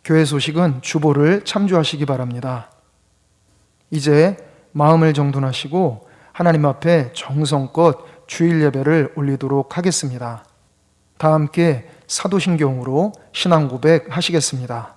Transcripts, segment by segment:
교회 소식은 주보를 참조하시기 바랍니다. 이제 마음을 정돈하시고 하나님 앞에 정성껏 주일 예배를 올리도록 하겠습니다. 다 함께 사도신경으로 신앙 고백 하시겠습니다.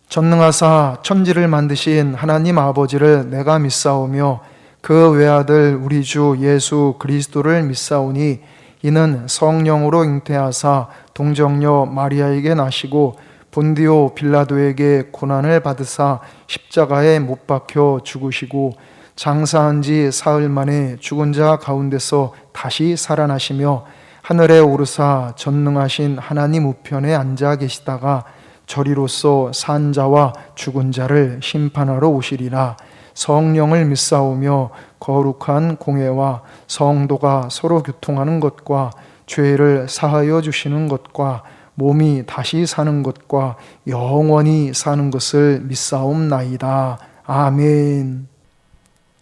전능하사 천지를 만드신 하나님 아버지를 내가 믿사오며 그 외아들 우리 주 예수 그리스도를 믿사오니 이는 성령으로 잉태하사 동정녀 마리아에게 나시고 본디오 빌라도에게 고난을 받으사 십자가에 못 박혀 죽으시고 장사한 지 사흘 만에 죽은 자 가운데서 다시 살아나시며 하늘에 오르사 전능하신 하나님 우편에 앉아 계시다가 저리로서 산 자와 죽은 자를 심판하러 오시리라. 성령을 믿사오며 거룩한 공회와 성도가 서로 교통하는 것과 죄를 사하여 주시는 것과 몸이 다시 사는 것과 영원히 사는 것을 믿사옵나이다. 아멘.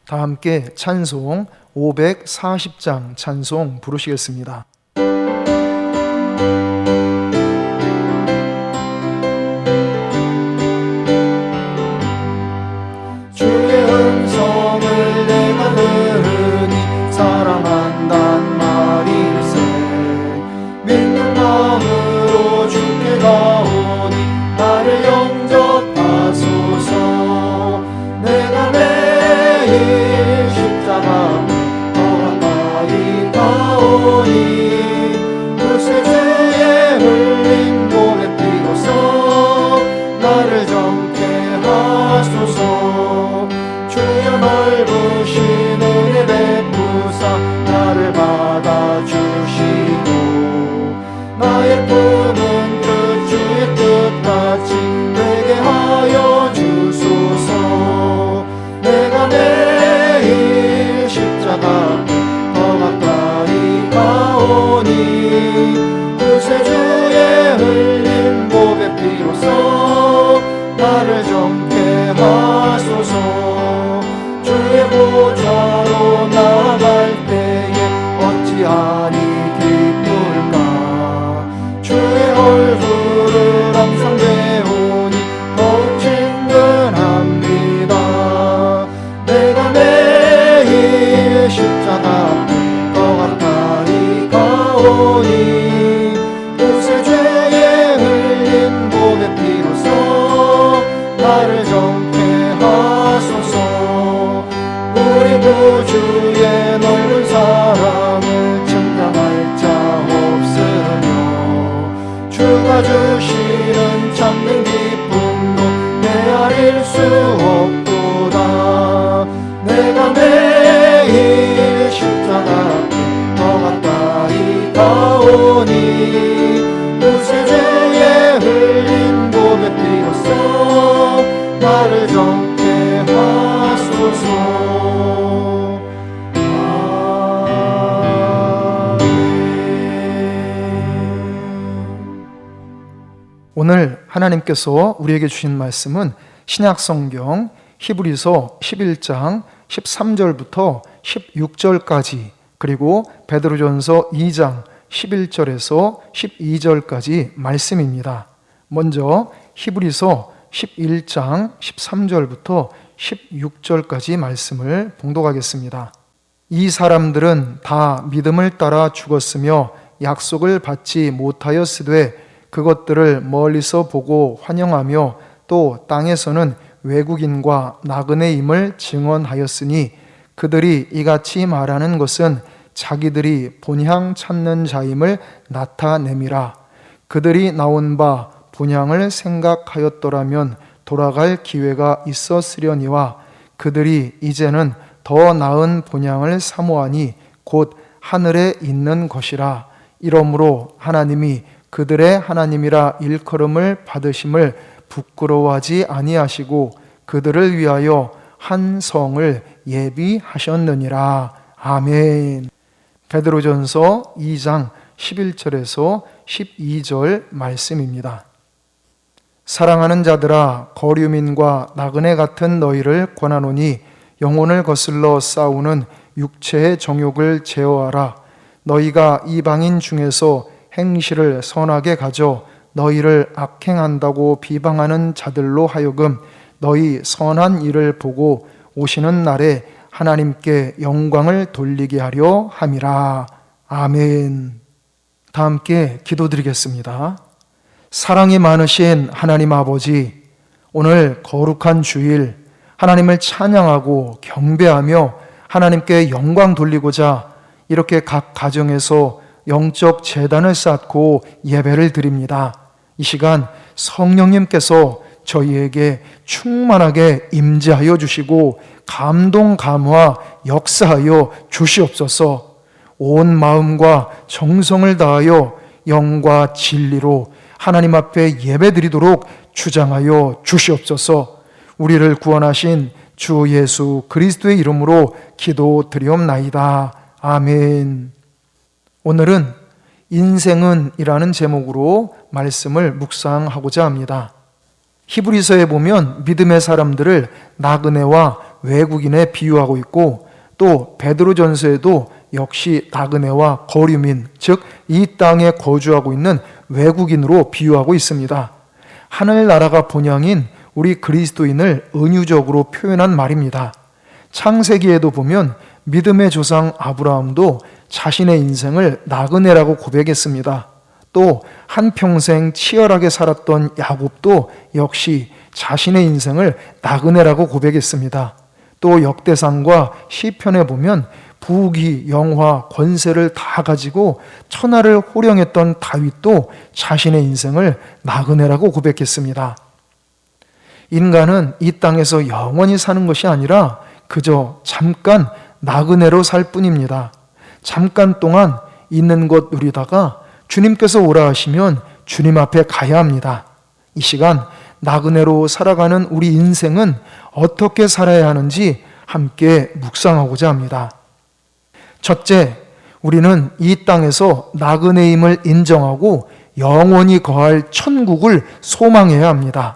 다 함께 찬송 540장 찬송 부르시겠습니다. 주의 음성을 내가 들으니 사랑한단 말일세. 믿는 마음으로 주께 가오니 나를 영접하소서. 내가 매일 십자가 더 가까이 가오니 그새 주의 흘린 몸의 피로써 나를 정케 하소서. 주여 넓으신 은혜 베푸사 나를 받아주시고 나의 품은 그 주의 뜻같이 되게 하여 주소서. 내가 매일 십자가 더 가까이 가오니 그새 주의 흘린 보배 피로써 나를 정케 하소서. 주의 보좌로 나갈 때에 어찌하니 기쁠까. 주의 얼굴을 항상 배우니 더욱 친근합니다. 내가 매일 십자가 더 가까이 가오니 그새 주의 흘린 보배 피로써 나를 정케 하소서. 우리 구주의 넓은 사랑을 측량할 자 없으며 주가 주시는 참된 기쁨도 헤아릴 수 없도다. 내가 매일 십자가 더 가까이 가오니 그새 주의 흘린 보배 피로써 나를 정케 하소서. 오늘 하나님께서 우리에게 주신 말씀은 신약성경 히브리서 11장 13절부터 16절까지 그리고 베드로전서 2장 11절에서 12절까지 말씀입니다. 먼저 히브리서 11장 13절부터 16절까지 말씀을 봉독하겠습니다. 이 사람들은 다 믿음을 따라 죽었으며 약속을 받지 못하였으되 그것들을 멀리서 보고 환영하며 또 땅에서는 외국인과 나그네임을 증언하였으니 그들이 이같이 말하는 것은 자기들이 본향 찾는 자임을 나타냄이라. 그들이 나온 바 본향을 생각하였더라면 돌아갈 기회가 있었으려니와 그들이 이제는 더 나은 본향을 사모하니 곧 하늘에 있는 것이라. 이러므로 하나님이 그들의 하나님이라 일컬음을 받으심을 부끄러워하지 아니하시고 그들을 위하여 한 성을 예비하셨느니라. 아멘. 베드로전서 2장 11절에서 12절 말씀입니다. 사랑하는 자들아, 거류민과 나그네 같은 너희를 권하노니 영혼을 거슬러 싸우는 육체의 정욕을 제어하라. 너희가 이방인 중에서 행실을 선하게 가져 너희를 악행한다고 비방하는 자들로 하여금 너희 선한 일을 보고 오시는 날에 하나님께 영광을 돌리게 하려 함이라. 아멘. 다 함께 기도드리겠습니다. 사랑이 많으신 하나님 아버지, 오늘 거룩한 주일 하나님을 찬양하고 경배하며 하나님께 영광 돌리고자 이렇게 각 가정에서 영적 제단을 쌓고 예배를 드립니다. 이 시간 성령님께서 저희에게 충만하게 임재하여 주시고 감동 감화 역사하여 주시옵소서. 온 마음과 정성을 다하여 영과 진리로 하나님 앞에 예배드리도록 주장하여 주시옵소서. 우리를 구원하신 주 예수 그리스도의 이름으로 기도드리옵나이다. 아멘. 오늘은 인생은 이라는 제목으로 말씀을 묵상하고자 합니다. 히브리서에 보면 믿음의 사람들을 나그네와 외국인에 비유하고 있고, 또 베드로전서에도 역시 나그네와 거류민, 즉 이 땅에 거주하고 있는 외국인으로 비유하고 있습니다. 하늘나라가 본향인 우리 그리스도인을 은유적으로 표현한 말입니다. 창세기에도 보면 믿음의 조상 아브라함도 자신의 인생을 나그네라고 고백했습니다. 또 한평생 치열하게 살았던 야곱도 역시 자신의 인생을 나그네라고 고백했습니다. 또 역대상과 시편에 보면 부귀, 영화, 권세를 다 가지고 천하를 호령했던 다윗도 자신의 인생을 나그네라고 고백했습니다. 인간은 이 땅에서 영원히 사는 것이 아니라 그저 잠깐 나그네로 살 뿐입니다. 잠깐 동안 있는 것 누리다가 주님께서 오라 하시면 주님 앞에 가야 합니다. 이 시간 나그네로 살아가는 우리 인생은 어떻게 살아야 하는지 함께 묵상하고자 합니다. 첫째, 우리는 이 땅에서 나그네임을 인정하고 영원히 거할 천국을 소망해야 합니다.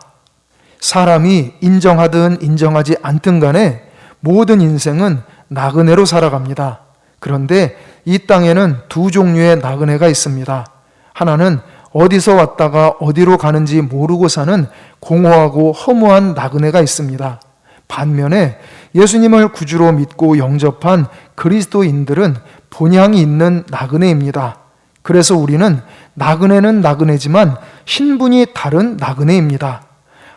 사람이 인정하든 인정하지 않든 간에 모든 인생은 나그네로 살아갑니다. 그런데 이 땅에는 두 종류의 나그네가 있습니다. 하나는 어디서 왔다가 어디로 가는지 모르고 사는 공허하고 허무한 나그네가 있습니다. 반면에 예수님을 구주로 믿고 영접한 그리스도인들은 본향이 있는 나그네입니다. 그래서 우리는 나그네는 나그네지만 신분이 다른 나그네입니다.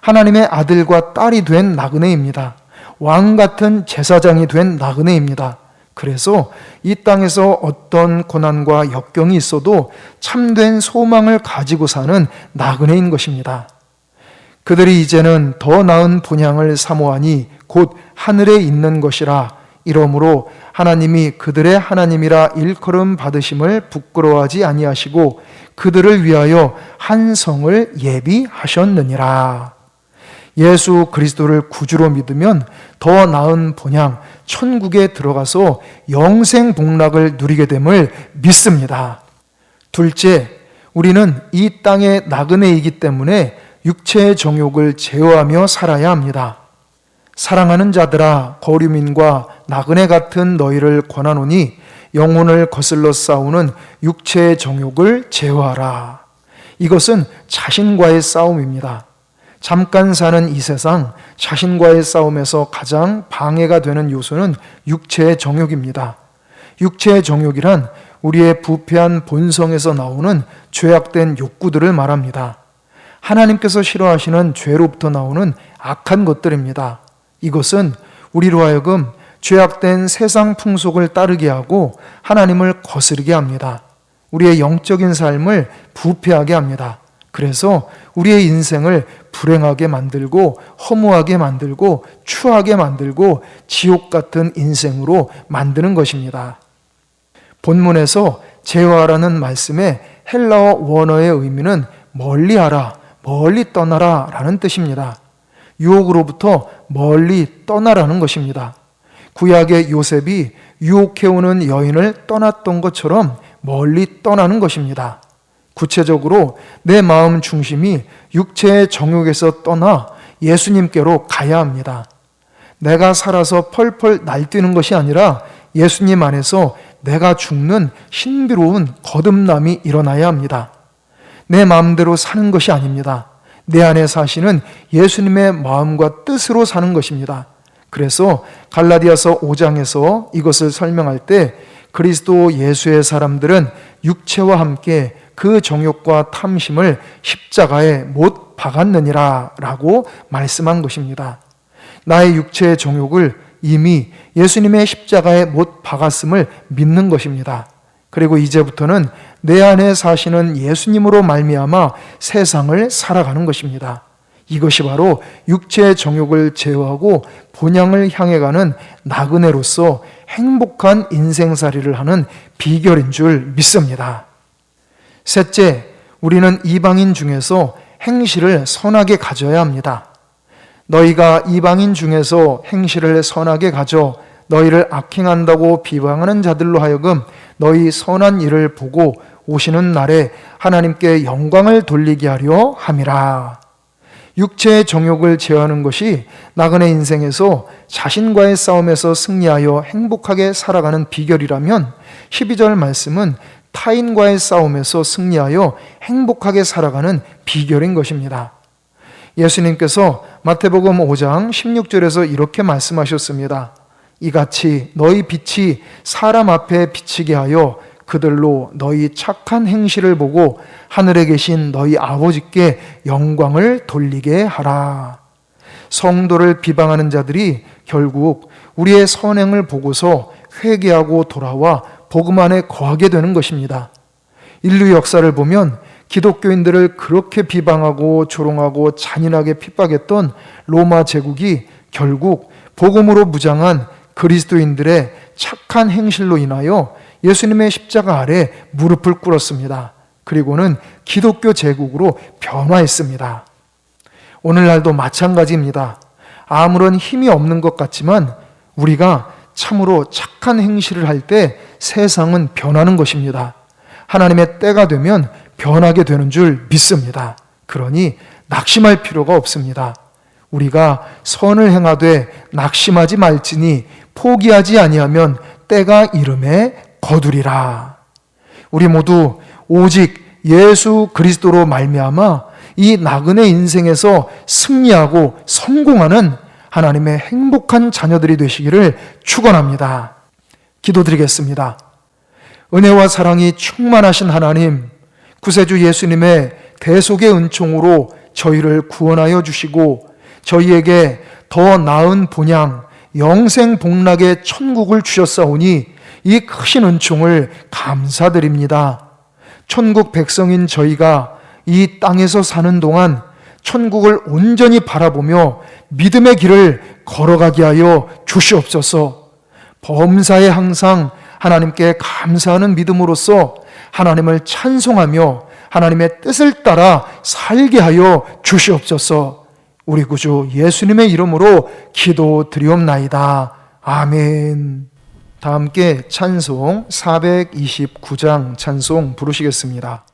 하나님의 아들과 딸이 된 나그네입니다. 왕 같은 제사장이 된 나그네입니다. 그래서 이 땅에서 어떤 고난과 역경이 있어도 참된 소망을 가지고 사는 나그네인 것입니다. 그들이 이제는 더 나은 본향을 사모하니 곧 하늘에 있는 것이라. 이러므로 하나님이 그들의 하나님이라 일컬음 받으심을 부끄러워하지 아니하시고 그들을 위하여 한 성을 예비하셨느니라. 예수 그리스도를 구주로 믿으면 더 나은 본향 천국에 들어가서 영생 복락을 누리게 됨을 믿습니다. 둘째, 우리는 이 땅의 나그네이기 때문에 육체의 정욕을 제어하며 살아야 합니다. 사랑하는 자들아, 거류민과 나그네 같은 너희를 권하노니 영혼을 거슬러 싸우는 육체의 정욕을 제어하라. 이것은 자신과의 싸움입니다. 잠깐 사는 이 세상, 자신과의 싸움에서 가장 방해가 되는 요소는 육체의 정욕입니다. 육체의 정욕이란 우리의 부패한 본성에서 나오는 죄악된 욕구들을 말합니다. 하나님께서 싫어하시는 죄로부터 나오는 악한 것들입니다. 이것은 우리로 하여금 죄악된 세상 풍속을 따르게 하고 하나님을 거스르게 합니다. 우리의 영적인 삶을 부패하게 합니다. 그래서 우리의 인생을 불행하게 만들고 허무하게 만들고 추하게 만들고 지옥 같은 인생으로 만드는 것입니다. 본문에서 제어하라는 말씀의 헬라어 원어의 의미는 멀리하라, 멀리 떠나라 라는 뜻입니다. 유혹으로부터 멀리 떠나라는 것입니다. 구약의 요셉이 유혹해오는 여인을 떠났던 것처럼 멀리 떠나는 것입니다. 구체적으로 내 마음 중심이 육체의 정욕에서 떠나 예수님께로 가야 합니다. 내가 살아서 펄펄 날뛰는 것이 아니라 예수님 안에서 내가 죽는 신비로운 거듭남이 일어나야 합니다. 내 마음대로 사는 것이 아닙니다. 내 안에 사시는 예수님의 마음과 뜻으로 사는 것입니다. 그래서 갈라디아서 5장에서 이것을 설명할 때 그리스도 예수의 사람들은 육체와 함께 그 정욕과 탐심을 십자가에 못 박았느니라 라고 말씀한 것입니다. 나의 육체의 정욕을 이미 예수님의 십자가에 못 박았음을 믿는 것입니다. 그리고 이제부터는 내 안에 사시는 예수님으로 말미암아 세상을 살아가는 것입니다. 이것이 바로 육체의 정욕을 제어하고 본향을 향해 가는 나그네로서 행복한 인생살이를 하는 비결인 줄 믿습니다. 셋째, 우리는 이방인 중에서 행실을 선하게 가져야 합니다. 너희가 이방인 중에서 행실을 선하게 가져 너희를 악행한다고 비방하는 자들로 하여금 너희 선한 일을 보고 오시는 날에 하나님께 영광을 돌리게 하려 함이라. 육체의 정욕을 제어하는 것이 나그네 인생에서 자신과의 싸움에서 승리하여 행복하게 살아가는 비결이라면 12절 말씀은 타인과의 싸움에서 승리하여 행복하게 살아가는 비결인 것입니다. 예수님께서 마태복음 5장 16절에서 이렇게 말씀하셨습니다. 이같이 너희 빛이 사람 앞에 비치게 하여 그들로 너희 착한 행실을 보고 하늘에 계신 너희 아버지께 영광을 돌리게 하라. 성도를 비방하는 자들이 결국 우리의 선행을 보고서 회개하고 돌아와 복음 안에 거하게 되는 것입니다. 인류 역사를 보면 기독교인들을 그렇게 비방하고 조롱하고 잔인하게 핍박했던 로마 제국이 결국 복음으로 무장한 그리스도인들의 착한 행실로 인하여 예수님의 십자가 아래 무릎을 꿇었습니다. 그리고는 기독교 제국으로 변화했습니다. 오늘날도 마찬가지입니다. 아무런 힘이 없는 것 같지만 우리가 참으로 착한 행실을 할 때 세상은 변하는 것입니다. 하나님의 때가 되면 변하게 되는 줄 믿습니다. 그러니 낙심할 필요가 없습니다. 우리가 선을 행하되 낙심하지 말지니 포기하지 아니하면 때가 이름에 거두리라. 우리 모두 오직 예수 그리스도로 말미암아 이 나그네 인생에서 승리하고 성공하는 하나님의 행복한 자녀들이 되시기를 축원합니다. 기도드리겠습니다. 은혜와 사랑이 충만하신 하나님, 구세주 예수님의 대속의 은총으로 저희를 구원하여 주시고 저희에게 더 나은 본향, 영생 복락의 천국을 주셨사오니 이 크신 은총을 감사드립니다. 천국 백성인 저희가 이 땅에서 사는 동안 천국을 온전히 바라보며 믿음의 길을 걸어가게 하여 주시옵소서. 범사에 항상 하나님께 감사하는 믿음으로써 하나님을 찬송하며 하나님의 뜻을 따라 살게 하여 주시옵소서. 우리 구주 예수님의 이름으로 기도드리옵나이다. 아멘. 다 함께 찬송 429장 찬송 부르시겠습니다.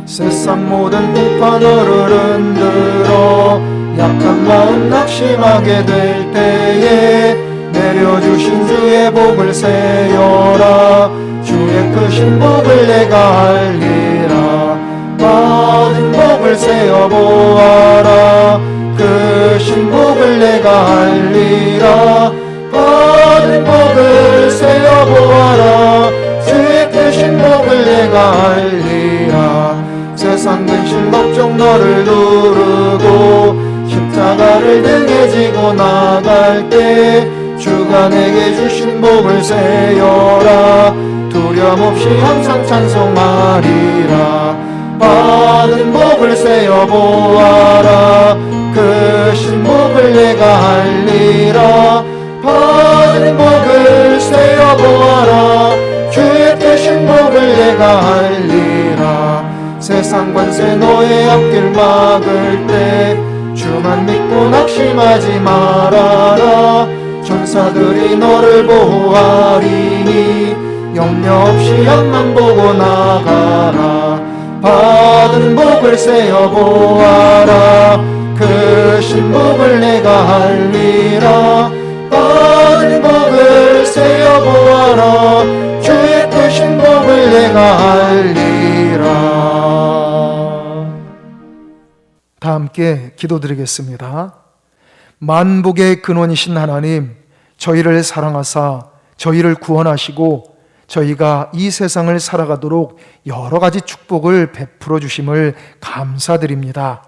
세상 모든 풍파너를 흔들어 약한 마음 낙심하게 될 때에 내려주신 주의 복을 세어라. 주의 크신 복을 내가 알리라. 받은 복을 세어보아라. 크신 복을 내가 알리라. 받은 복을 세어보아라. 주의 크신 복을 내가 알리라. 세상 근심 걱정 너를 두르고 십자가를 등에 지고 나갈 때 주가 내게 주신 복을 세어라. 두려움 없이 항상 찬송하리라. 받은 복을 세어보아라. 크신 복을 내가 알리라. 받은 복을 세어보아라. 주의 크신 복을 내가 알리라. 세상 관세 너의 앞길 막을 때 주만 믿고 낙심하지 말아라. 천사들이 너를 보호하리니 염려 없이 앞만 보고 나가라. 받은 복을 세어보아라. 크신 복을 내가 알리라. 받은 복을 일세 여보하라 주의 크신 복을 내가 알리라. 다 함께 기도드리겠습니다. 만복의 근원이신 하나님, 저희를 사랑하사 저희를 구원하시고 저희가 이 세상을 살아가도록 여러 가지 축복을 베풀어 주심을 감사드립니다.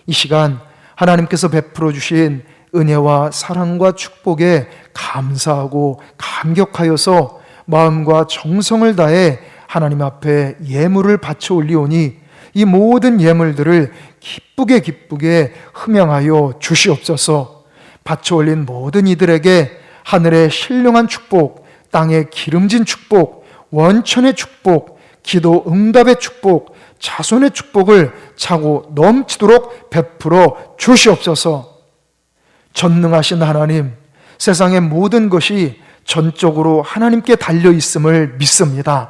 이 시간 하나님께서 베풀어 주신 은혜와 사랑과 축복에 감사하고 감격하여서 마음과 정성을 다해 하나님 앞에 예물을 바쳐 올리오니 이 모든 예물들을 기쁘게 흠양하여 주시옵소서. 바쳐 올린 모든 이들에게 하늘의 신령한 축복, 땅의 기름진 축복, 원천의 축복, 기도 응답의 축복, 자손의 축복을 차고 넘치도록 베풀어 주시옵소서. 전능하신 하나님, 세상의 모든 것이 전적으로 하나님께 달려 있음을 믿습니다.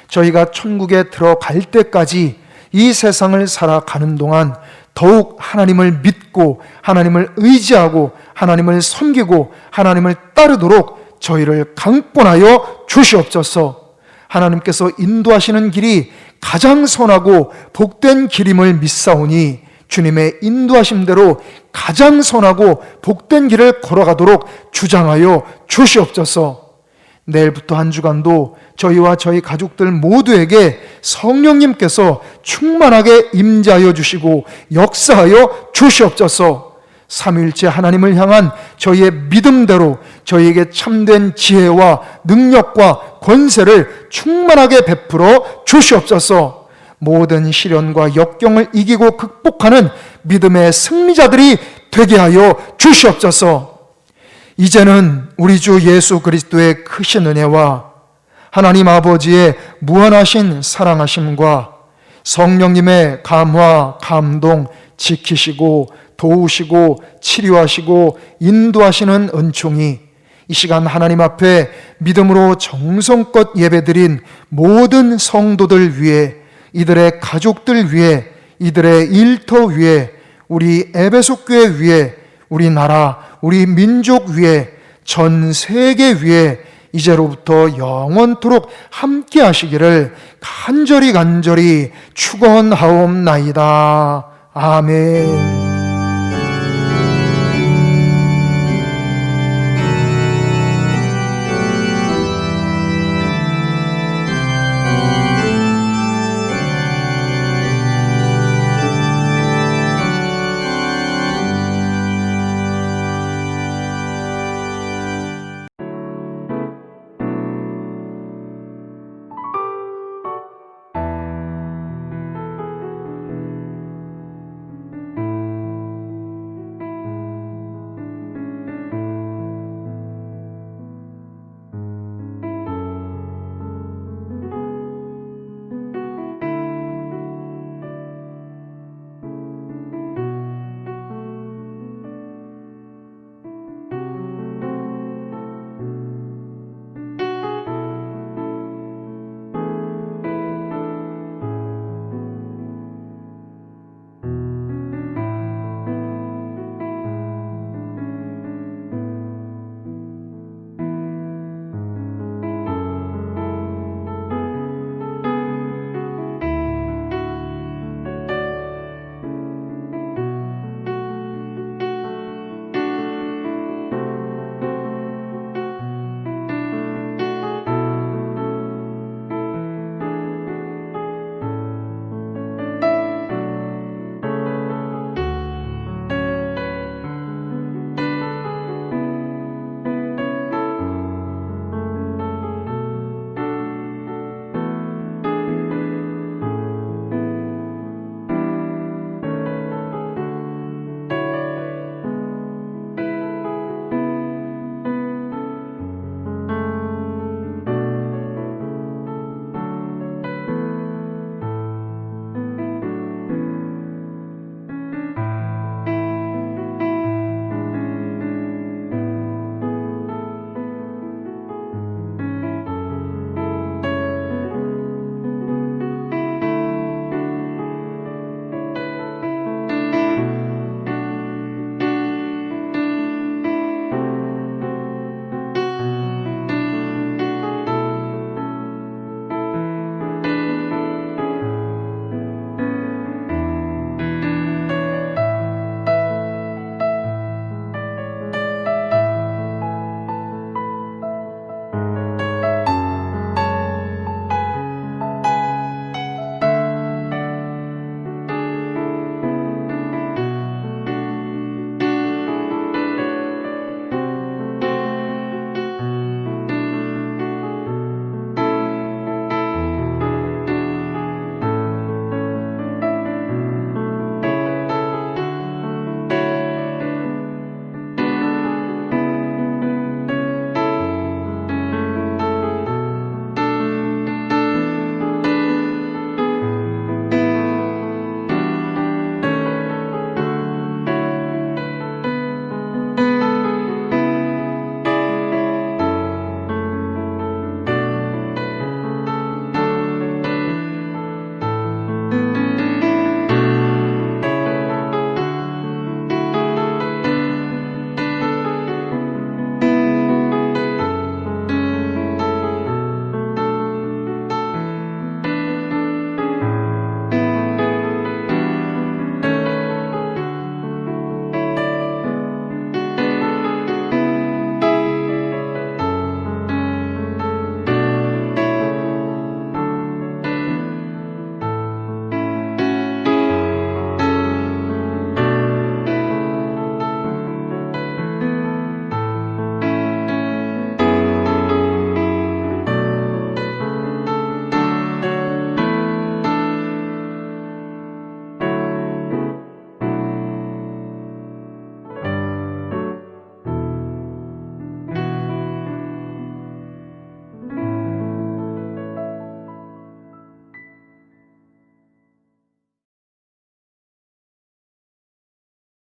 저희가 천국에 들어갈 때까지 이 세상을 살아가는 동안 더욱 하나님을 믿고 하나님을 의지하고 하나님을 섬기고 하나님을 따르도록 저희를 강권하여 주시옵소서. 하나님께서 인도하시는 길이 가장 선하고 복된 길임을 믿사오니 주님의 인도하심대로 가장 선하고 복된 길을 걸어가도록 주장하여 주시옵소서. 내일부터 한 주간도 저희와 저희 가족들 모두에게 성령님께서 충만하게 임재하여 주시고 역사하여 주시옵소서. 삼위일체 하나님을 향한 저희의 믿음대로 저희에게 참된 지혜와 능력과 권세를 충만하게 베풀어 주시옵소서. 모든 시련과 역경을 이기고 극복하는 믿음의 승리자들이 되게 하여 주시옵소서. 이제는 우리 주 예수 그리스도의 크신 은혜와 하나님 아버지의 무한하신 사랑하심과 성령님의 감화, 감동, 지키시고 도우시고 치료하시고 인도하시는 은총이 이 시간 하나님 앞에 믿음으로 정성껏 예배드린 모든 성도들 위해, 이들의 가족들 위해, 이들의 일터 위해, 우리 에베소 교회 위해, 우리 나라, 우리 민족 위해, 전 세계 위해 이제로부터 영원토록 함께 하시기를 간절히 축원하옵나이다. 아멘.